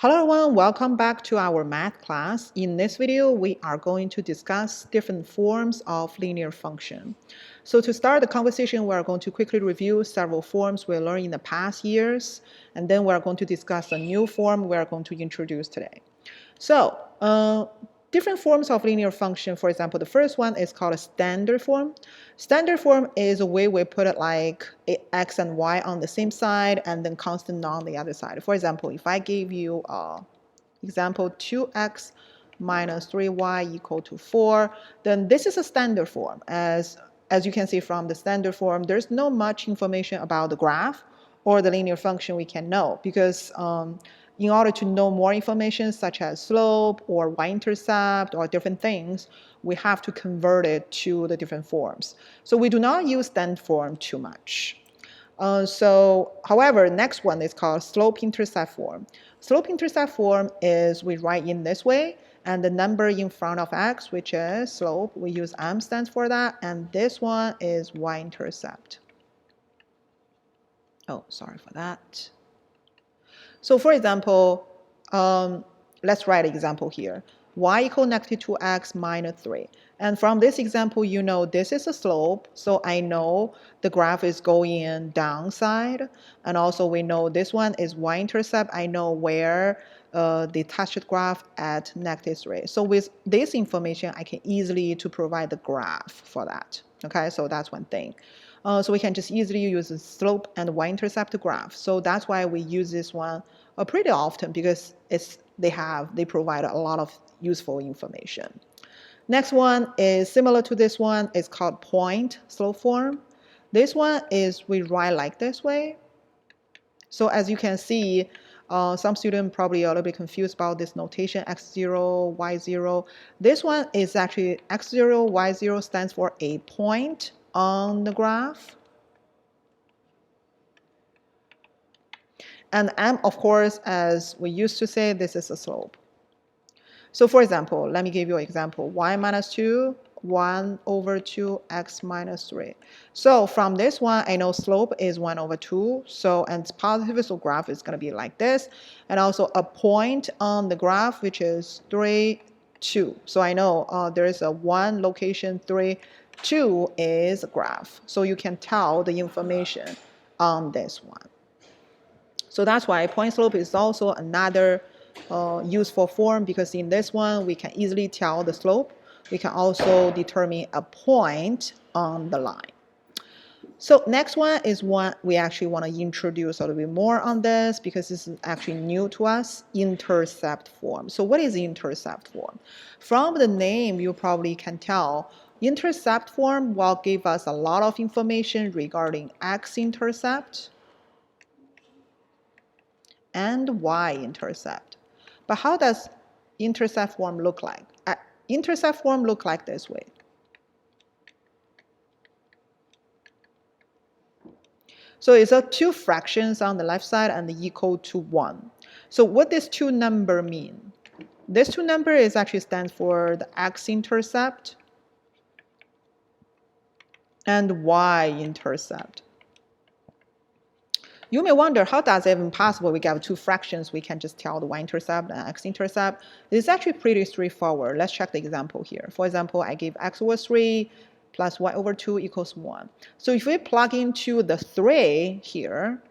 Hello everyone, welcome back to our math class. In this video, we are going to discuss different forms of linear function. So to start the conversation, we are going to quickly review several forms we learned in the past years, and then we are going to discuss a new form we are going to introduce today. So different forms of linear function, for example, the first one is called a standard form. Standard form is a way we put it like x and y on the same side and then constant on the other side. For example, if I gave you example 2x minus 3y equal to 4, then this is a standard form. As you can see from the standard form, there's no much information about the graph or the linear function we can know because in order to know more information such as slope or y-intercept or different things, we have to convert it to the different forms. So we do not use standard form too much. However, next one is called slope-intercept form. Slope-intercept form is we write in this way, and the number in front of x, which is slope, we use m stands for that, and this one is y-intercept. Oh, sorry for that. So for example, let's write an example here. Y equal negative 2x minus 3. And from this example, you know this is a slope, so I know the graph is going in downside. And also we know this one is y-intercept. I know where they touch the graph at negative 3. So with this information, I can easily to provide the graph for that. Okay, so that's one thing. So we can just easily use the slope and y-intercept graph. So that's why we use this one pretty often because they provide a lot of useful information. Next one is similar to this one. It's called point slope form. This one is we write like this way. So as you can see, some students probably are a little bit confused about this notation x0, y0. This one is actually x0, y0 stands for a point on the graph. And m, of course, as we used to say, this is a slope. So for example, let me give you an example. Y minus 2, 1 over 2, x minus 3. So from this one, I know slope is 1 over 2. So, and it's positive, so graph is going to be like this. And also a point on the graph, which is 3, 2. So I know there is a 1 location, 3, 2 is a graph. So you can tell the information on this one. So that's why point slope is also another useful form because in this one, we can easily tell the slope. We can also determine a point on the line. So next one is one we actually want to introduce a little bit more on this because this is actually new to us, intercept form. So what is intercept form? From the name, you probably can tell intercept form will give us a lot of information regarding x-intercept and y-intercept. But how does intercept form look like? Intercept form look like this way. So it's two fractions on the left side and equal to 1. So what does two number mean? This two number is actually stands for the x-intercept and y-intercept. You may wonder, how does it even possible we get two fractions, we can just tell the y-intercept and x-intercept? It's actually pretty straightforward. Let's check the example here. For example, I give x over 3 plus y over 2 equals 1. So if we plug into the 3 here,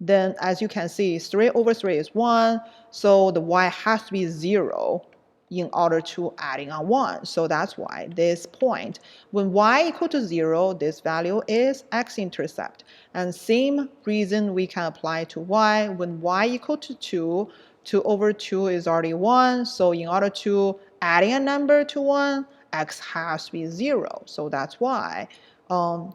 then as you can see, 3 over 3 is 1, so the y has to be 0 in order to adding on 1. So that's why this point, when y equal to 0, this value is x-intercept. And same reason we can apply to y. When y equal to 2, 2 over 2 is already 1. So in order to adding a number to 1, x has to be 0. So that's why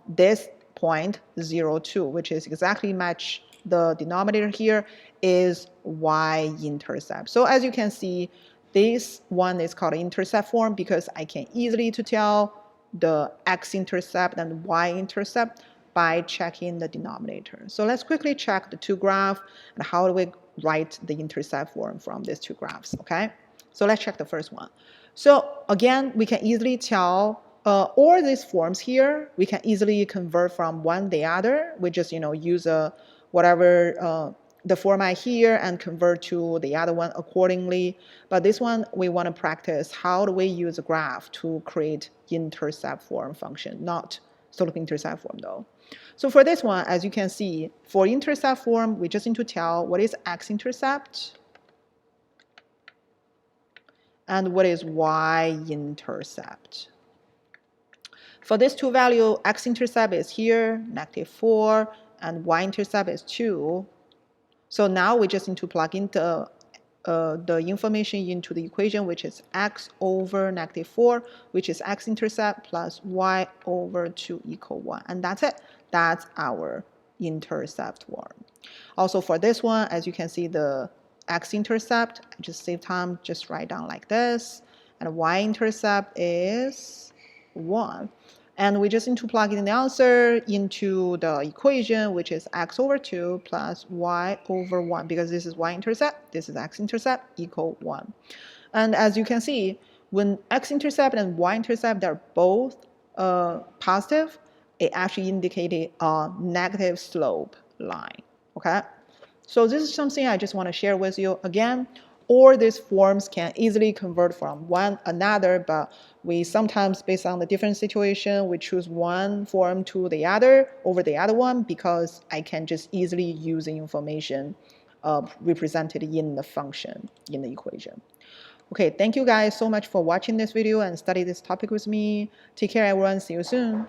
this point 0, 2, which is exactly match the denominator here, is y-intercept. So as you can see, this one is called intercept form because I can easily to tell the x-intercept and y-intercept by checking the denominator. So let's quickly check the two graphs and how do we write the intercept form from these two graphs, okay? So let's check the first one. So again, we can easily tell all these forms here, we can easily convert from one to the other. We just use whatever the format here and convert to the other one accordingly. But this one, we want to practice how do we use a graph to create intercept form function, not slope intercept form though. So for this one, as you can see, for intercept form, we just need to tell what is x-intercept and what is y-intercept. For these two values, x-intercept is here, -4, and y-intercept is 2. So now we just need to plug in the information into the equation, which is x over -4, which is x-intercept plus y over 2 equal 1. And that's it. That's our intercept form. Also for this one, as you can see, the x-intercept, just save time, just write down like this. And y-intercept is 1. And we just need to plug in the answer into the equation, which is x over 2 plus y over 1, because this is y-intercept, this is x-intercept, equal 1. And as you can see, when x-intercept and y-intercept are both positive, it actually indicated a negative slope line, okay? So this is something I just want to share with you. Again, all these forms can easily convert from one another, but we sometimes, based on the different situation, we choose one form to the other over the other one because I can just easily use the information represented in the function, in the equation. Okay, thank you guys so much for watching this video and study this topic with me. Take care everyone, see you soon.